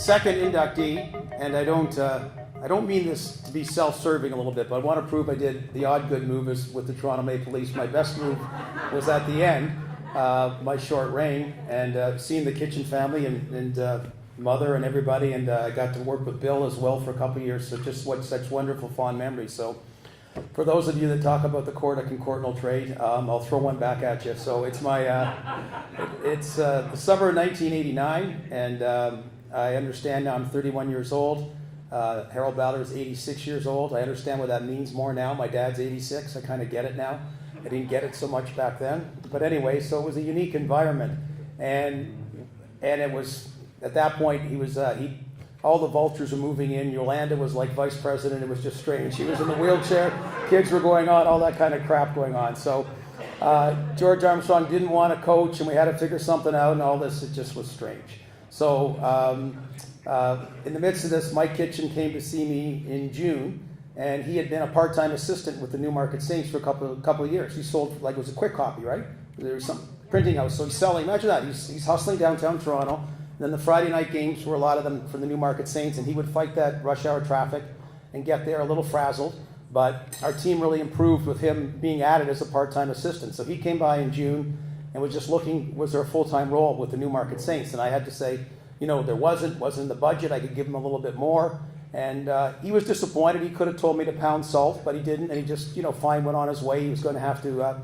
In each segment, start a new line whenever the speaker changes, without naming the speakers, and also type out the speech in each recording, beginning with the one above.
second inductee, and I don't mean this to be self-serving a little bit, but I want to prove I did the odd good move with the Toronto Maple Leafs. My best move was at the end, my short reign, and seeing the Kitchen family and mother and everybody, and I got to work with Bill as well for a couple of years. So just such wonderful, fond memories. So for those of you that talk about the court, I can court no trade. I'll throw one back at you. So it's it's the summer of 1989, and I understand now I'm 31 years old. Harold Ballard is 86 years old. I understand what that means more now. My dad's 86. I kind of get it now. I didn't get it so much back then. But anyway, so it was a unique environment. And it was, at that point, all the vultures were moving in. Yolanda was like vice president. It was just strange. She was in the wheelchair. Kids were going on, all that kind of crap going on. So George Armstrong didn't want to coach, and we had to figure something out, and all this, it just was strange. So in the midst of this, Mike Kitchen came to see me in June, and he had been a part-time assistant with the Newmarket Saints for a couple of years. He sold, like, it was a quick copy, right? There was some printing house, so he's selling. Imagine that. He's hustling downtown Toronto. And then the Friday night games were a lot of them from the Newmarket Saints, and he would fight that rush hour traffic and get there a little frazzled. But our team really improved with him being added as a part-time assistant. So he came by in June and was just looking, was there a full-time role with the Newmarket Saints? And I had to say, there wasn't in the budget. I could give him a little bit more. And he was disappointed. He could have told me to pound salt, but he didn't. And he just, fine, went on his way. He was going to have to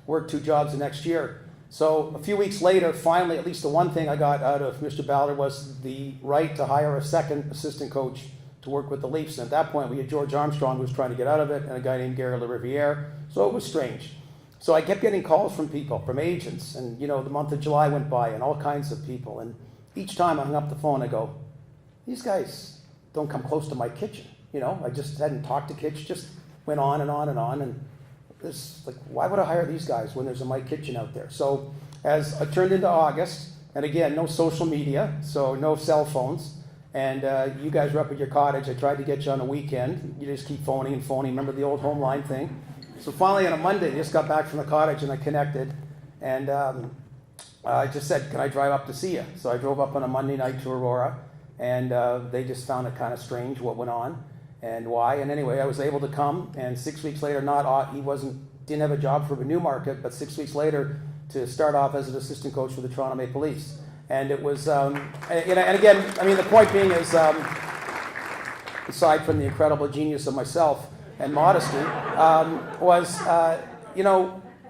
work 2 jobs the next year. So a few weeks later, finally, at least the one thing I got out of Mr. Ballard was the right to hire a second assistant coach to work with the Leafs. And at that point, we had George Armstrong, who was trying to get out of it, and a guy named Gary LaRiviere. So it was strange. So I kept getting calls from people, from agents. And, the month of July went by, and all kinds of people. And each time I hung up the phone, I go, these guys don't come close to Mike Kitchen. I just hadn't talked to Kitch, just went on and on and on. And it's like, why would I hire these guys when there's a Mike Kitchen out there? So as I turned into August, and again, no social media, so no cell phones, and you guys were up at your cottage. I tried to get you on a weekend. You just keep phoning and phoning. Remember the old home line thing? So finally on a Monday, I just got back from the cottage and I connected, and I just said, can I drive up to see you? So I drove up on a Monday night to Aurora, and they just found it kind of strange what went on and why. And anyway, I was able to come, and 6 weeks later, didn't have a job for the Newmarket, but 6 weeks later to start off as an assistant coach for the Toronto Maple Leafs. And it was, and again, the point being is, aside from the incredible genius of myself and modesty,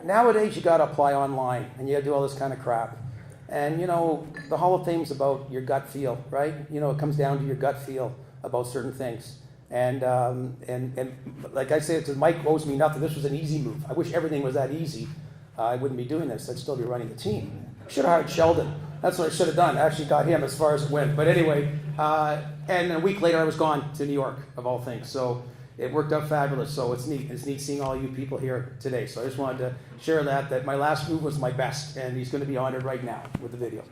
nowadays you got to apply online, and you got to do all this kind of crap. And, the Hall of Fame's about your gut feel, right? It comes down to your gut feel about certain things. And like I said, Mike owes me nothing. This was an easy move. I wish everything was that easy. I wouldn't be doing this. I'd still be running the team. Should have hired Sheldon. That's what I should have done. I actually got him as far as it went. But anyway, and a week later I was gone to New York, of all things. So it worked out fabulous. So it's neat. It's neat seeing all you people here today. So I just wanted to share that my last move was my best. And he's going to be honored right now with the video.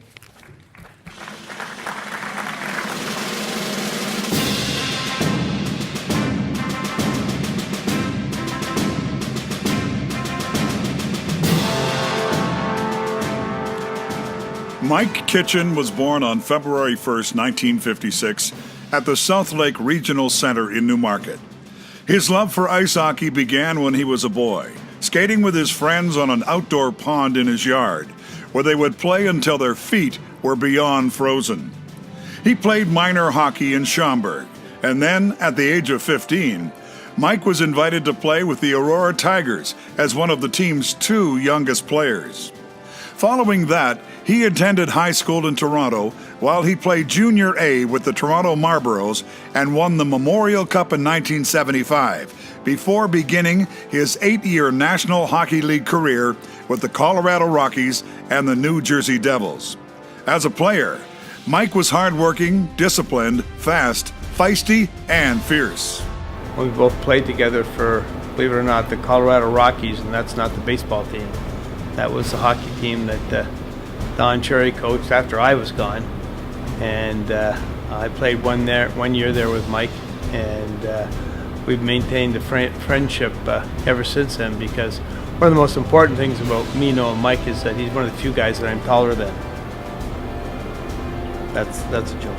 Mike Kitchen was born on February 1st, 1956, at the South Lake Regional Center in Newmarket. His love for ice hockey began when he was a boy, skating with his friends on an outdoor pond in his yard, where they would play until their feet were beyond frozen. He played minor hockey in Schaumburg, and then, at the age of 15, Mike was invited to play with the Aurora Tigers as one of the team's 2 youngest players. Following that, he attended high school in Toronto while he played Junior A with the Toronto Marlboros and won the Memorial Cup in 1975, before beginning his 8-year National Hockey League career with the Colorado Rockies and the New Jersey Devils. As a player, Mike was hardworking, disciplined, fast, feisty, and fierce.
We both played together for, believe it or not, the Colorado Rockies, and that's not the baseball team. That was the hockey team that Don Cherry coached after I was gone, and I played 1 year there with Mike, and we've maintained a friendship ever since then, because one of the most important things about me knowing Mike is that he's one of the few guys that I'm taller than. That's a joke.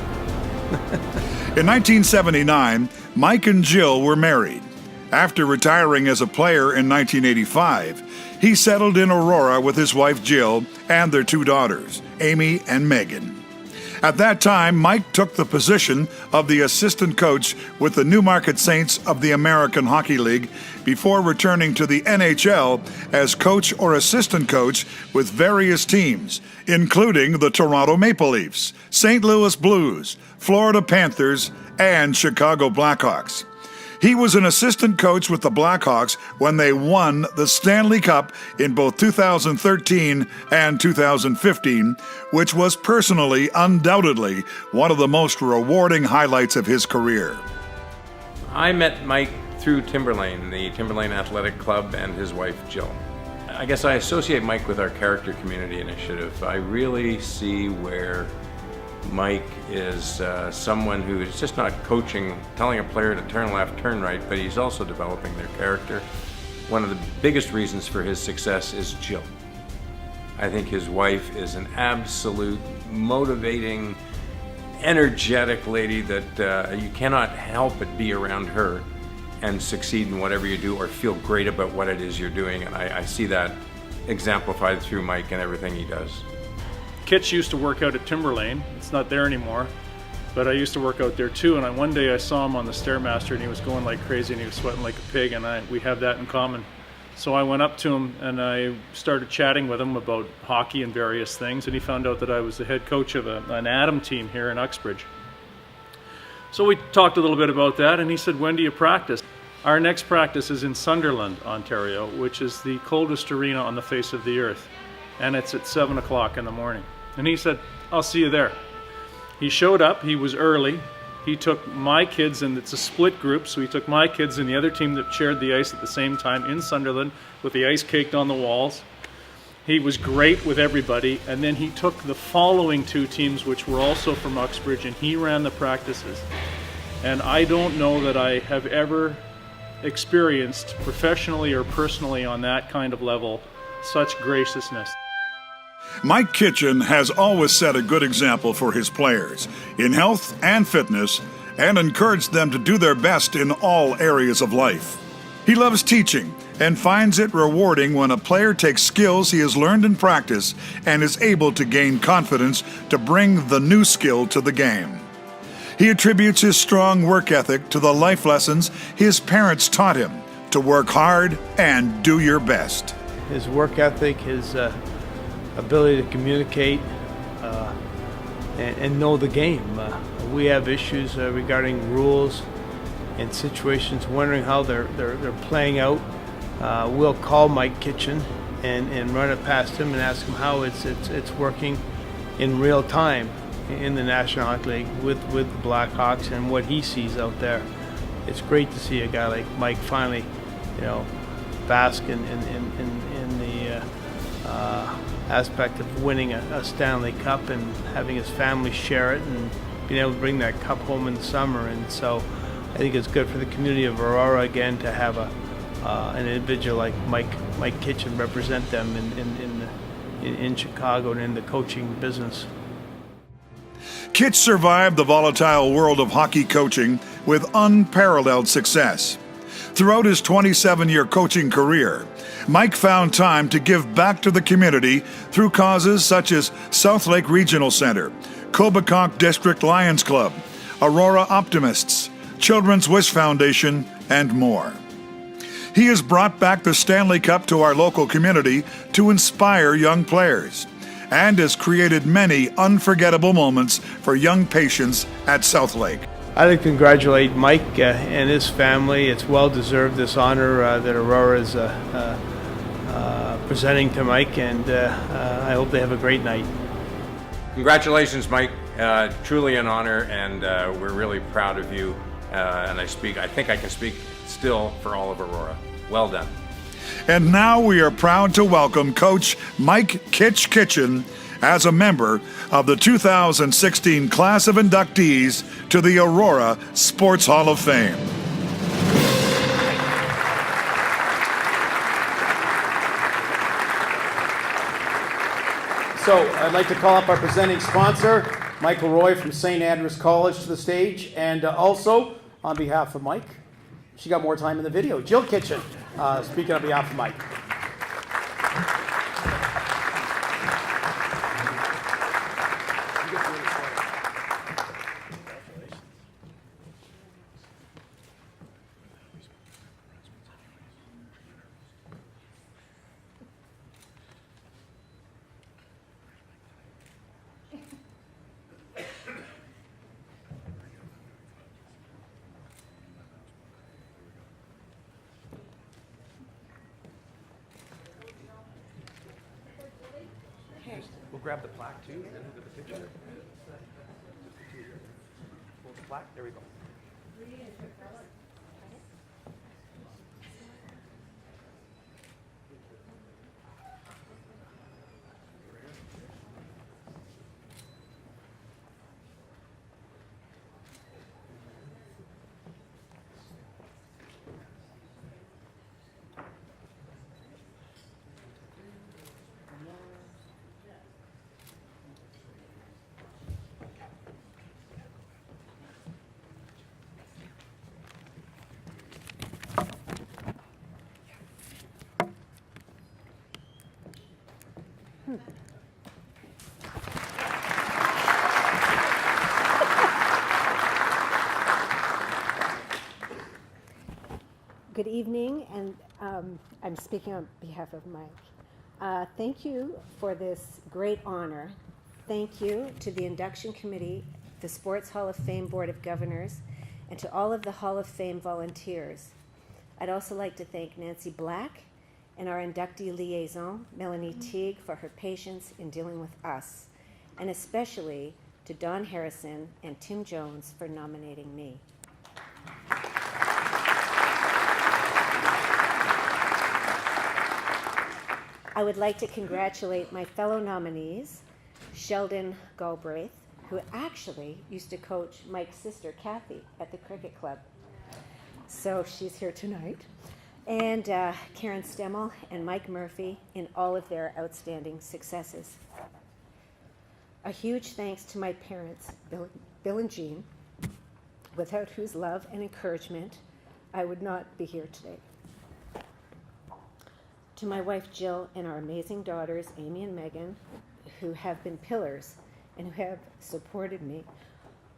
In 1979, Mike and Jill were married. After retiring as a player in 1985, he settled in Aurora with his wife Jill and their 2 daughters, Amy and Megan. At that time, Mike took the position of the assistant coach with the Newmarket Saints of the American Hockey League before returning to the NHL as coach or assistant coach with various teams, including the Toronto Maple Leafs, St. Louis Blues, Florida Panthers, and Chicago Blackhawks. He was an assistant coach with the Blackhawks when they won the Stanley Cup in both 2013 and 2015, which was personally, undoubtedly, one of the most rewarding highlights of his career.
I met Mike through Timberlane, the Timberlane Athletic Club, and his wife Jill. I guess I associate Mike with our Character Community Initiative. I really see where Mike is someone who is just not coaching, telling a player to turn left, turn right, but he's also developing their character. One of the biggest reasons for his success is Jill. I think his wife is an absolute motivating, energetic lady that you cannot help but be around her and succeed in whatever you do or feel great about what it is you're doing. And I see that exemplified through Mike and everything he does.
Kitch used to work out at Timberlane. It's not there anymore, but I used to work out there too. And one day I saw him on the Stairmaster and he was going like crazy and he was sweating like a pig, and we have that in common. So I went up to him and I started chatting with him about hockey and various things, and he found out that I was the head coach of an Adam team here in Uxbridge. So we talked a little bit about that, and he said, "When do you practice?" Our next practice is in Sunderland, Ontario, which is the coldest arena on the face of the earth, and it's at 7 o'clock in the morning. And he said, "I'll see you there." He showed up, he was early. He took my kids, and it's a split group, so he took my kids and the other team that shared the ice at the same time in Sunderland with the ice caked on the walls. He was great with everybody, and then he took the following 2 teams, which were also from Uxbridge, and he ran the practices. And I don't know that I have ever experienced, professionally or personally on that kind of level, such graciousness.
Mike Kitchen has always set a good example for his players in health and fitness, and encouraged them to do their best in all areas of life. He loves teaching and finds it rewarding when a player takes skills he has learned in practice and is able to gain confidence to bring the new skill to the game. He attributes his strong work ethic to the life lessons his parents taught him to work hard and do your best.
His work ethic, his ability to communicate and know the game. We have issues regarding rules and situations, wondering how they're playing out. We'll call Mike Kitchen and run it past him and ask him how it's working in real time in the National Hockey League with the Blackhawks and what he sees out there. It's great to see a guy like Mike finally, bask in the aspect of winning a Stanley Cup and having his family share it and being able to bring that cup home in the summer. And so I think it's good for the community of Aurora again to have an individual like Mike Kitchen represent them in Chicago and in the coaching business.
Kitch survived the volatile world of hockey coaching with unparalleled success. Throughout his 27-year coaching career, Mike found time to give back to the community through causes such as South Lake Regional Center, Cobequid District Lions Club, Aurora Optimists, Children's Wish Foundation, and more. He has brought back the Stanley Cup to our local community to inspire young players, and has created many unforgettable moments for young patients at South Lake.
I'd like to congratulate Mike and his family. It's well deserved, this honor that Aurora is presenting to Mike, and I hope they have a great night.
Congratulations, Mike. Truly an honor, and we're really proud of you. And I think I can speak still for all of Aurora. Well done.
And now we are proud to welcome Coach Mike Kitch Kitchen as a member of the 2016 class of inductees to the Aurora Sports Hall of Fame.
So I'd like to call up our presenting sponsor, Michael Roy from St. Andrews College to the stage. And also, on behalf of Mike, she got more time in the video, Jill Kitchen, speaking on behalf of Mike.
We'll grab the plaque too, and then we'll get the picture. Hold the plaque. There we go.
Good evening, and I'm speaking on behalf of Mike. Thank you for this great honor. Thank you to the induction committee, the Sports Hall of Fame Board of Governors, and to all of the Hall of Fame volunteers. I'd also like to thank Nancy Black and our inductee liaison, Melanie Teague, for her patience in dealing with us, and especially to Don Harrison and Tim Jones for nominating me. I would like to congratulate my fellow nominees, Sheldon Galbraith, who actually used to coach Mike's sister, Kathy, at the cricket club. So she's here tonight. And Karen Stemmel and Mike Murphy in all of their outstanding successes. A huge thanks to my parents, Bill and Jean, without whose love and encouragement I would not be here today. To my wife Jill and our amazing daughters, Amy and Megan, who have been pillars and who have supported me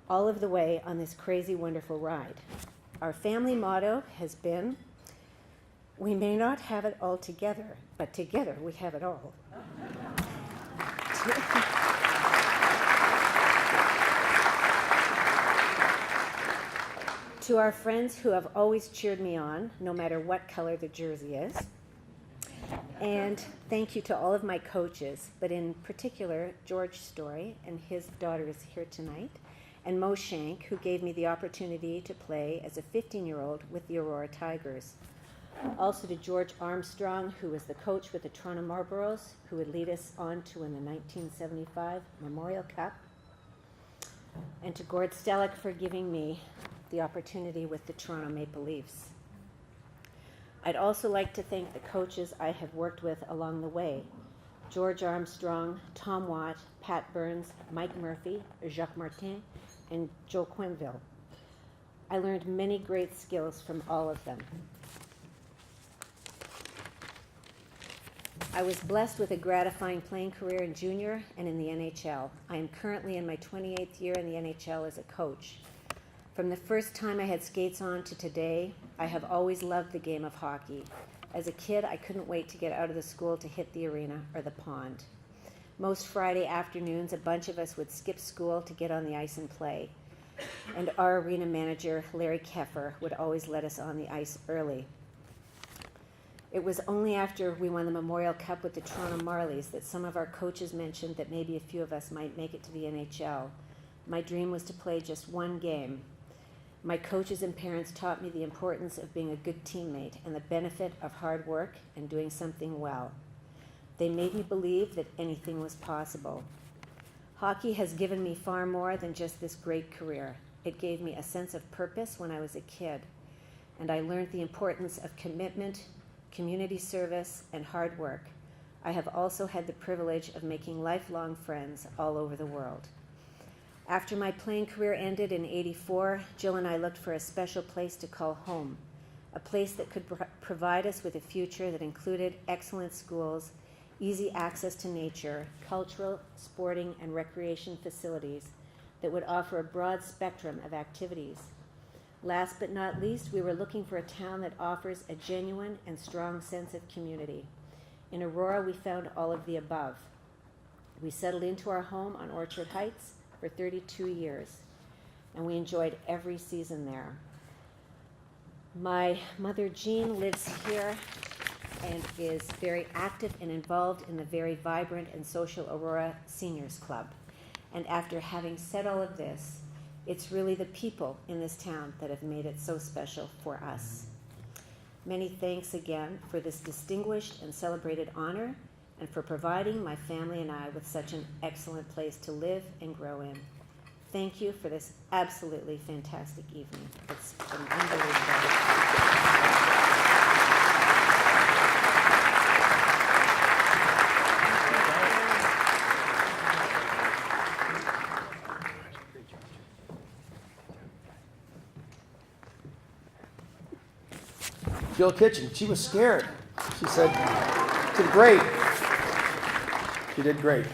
all of the way on this crazy, wonderful ride. Our family motto has been, we may not have it all together, but together we have it all. To our friends who have always cheered me on, no matter what color the jersey is. And thank you to all of my coaches, but in particular, George Story and his daughter is here tonight, and Mo Shank, who gave me the opportunity to play as a 15-year-old with the Aurora Tigers. Also to George Armstrong, who was the coach with the Toronto Marlboros, who would lead us on to win the 1975 Memorial Cup. And to Gord Stellick for giving me the opportunity with the Toronto Maple Leafs. I'd also like to thank the coaches I have worked with along the way. George Armstrong, Tom Watt, Pat Burns, Mike Murphy, Jacques Martin, and Joe Quenville. I learned many great skills from all of them. I was blessed with a gratifying playing career in junior and in the NHL. I am currently in my 28th year in the NHL as a coach. From the first time I had skates on to today, I have always loved the game of hockey. As a kid, I couldn't wait to get out of the school to hit the arena or the pond. Most Friday afternoons, a bunch of us would skip school to get on the ice and play. And our arena manager, Larry Keffer, would always let us on the ice early. It was only after we won the Memorial Cup with the Toronto Marlies that some of our coaches mentioned that maybe a few of us might make it to the NHL. My dream was to play just one game. My coaches and parents taught me the importance of being a good teammate and the benefit of hard work and doing something well. They made me believe that anything was possible. Hockey has given me far more than just this great career. It gave me a sense of purpose when I was a kid, and I learned the importance of commitment, community service, and hard work. I have also had the privilege of making lifelong friends all over the world. After my playing career ended in '84, Jill and I looked for a special place to call home, a place that could provide us with a future that included excellent schools, easy access to nature, cultural, sporting, and recreation facilities that would offer a broad spectrum of activities. Last but not least, we were looking for a town that offers a genuine and strong sense of community. In Aurora, we found all of the above. We settled into our home on Orchard Heights for 32 years, and we enjoyed every season there. My mother, Jean, lives here and is very active and involved in the very vibrant and social Aurora Seniors Club. And after having said all of this, it's really the people in this town that have made it so special for us. Many thanks again for this distinguished and celebrated honor and for providing my family and I with such an excellent place to live and grow in. Thank you for this absolutely fantastic evening. It's been unbelievable.
Jill Kitchen, she was scared. She said, "She did great. She did great."